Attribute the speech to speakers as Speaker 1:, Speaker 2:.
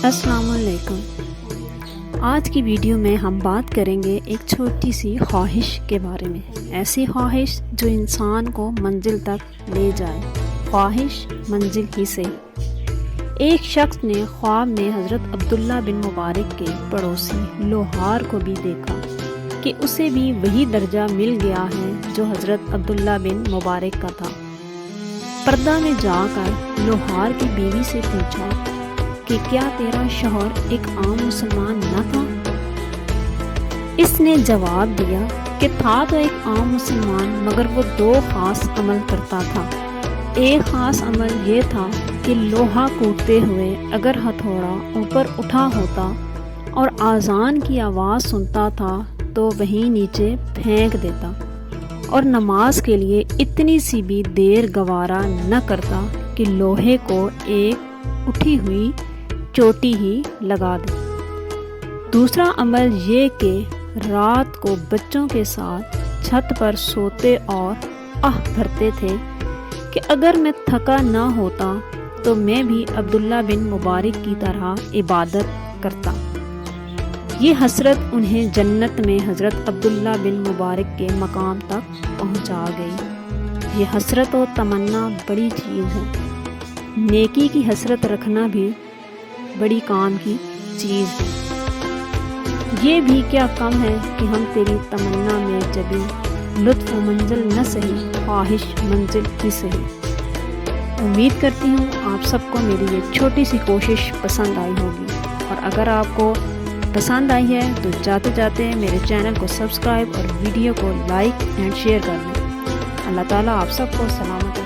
Speaker 1: السلام علیکم۔ آج کی ویڈیو میں ہم بات کریں گے ایک چھوٹی سی خواہش کے بارے میں، ایسی خواہش جو انسان کو منزل تک لے جائے، خواہش منزل ہی سے۔ ایک شخص نے خواب میں حضرت عبداللہ بن مبارک کے پڑوسی لوہار کو بھی دیکھا کہ اسے بھی وہی درجہ مل گیا ہے جو حضرت عبداللہ بن مبارک کا تھا۔ پردہ میں جا کر لوہار کی بیوی سے پوچھا کہ کیا تیرا شوہر ایک عام مسلمان نہ تھا؟ اس نے جواب دیا کہ تھا تو ایک عام مسلمان، مگر وہ دو خاص عمل کرتا تھا۔ ایک خاص عمل یہ تھا کہ لوہا کوٹتے ہوئے اگر ہتھوڑا اوپر اٹھا ہوتا اور اذان کی آواز سنتا تھا تو وہیں نیچے پھینک دیتا، اور نماز کے لیے اتنی سی بھی دیر گوارا نہ کرتا کہ لوہے کو ایک اٹھی ہوئی چوٹی ہی لگا دے۔ دوسرا عمل یہ کہ رات کو بچوں کے ساتھ چھت پر سوتے اور بھرتے تھے کہ اگر میں تھکا نہ ہوتا تو میں بھی عبداللہ بن مبارک کی طرح عبادت کرتا۔ یہ حسرت انہیں جنت میں حضرت عبداللہ بن مبارک کے مقام تک پہنچا گئی۔ یہ حسرت و تمنا بڑی چیز ہے، نیکی کی حسرت رکھنا بھی بڑی کام کی چیز ہے۔ یہ بھی کیا کم ہے کہ ہم تیری تمنا میں جبھی لطف و منزل نہ سہی، خواہش منزل ہی سہی۔ امید کرتی ہوں آپ سب کو میری یہ چھوٹی سی کوشش پسند آئی ہوگی، اور اگر آپ کو پسند آئی ہے تو جاتے جاتے میرے چینل کو سبسکرائب اور ویڈیو کو لائک اینڈ شیئر کر دیں۔ اللہ تعالیٰ آپ سب کو سلامت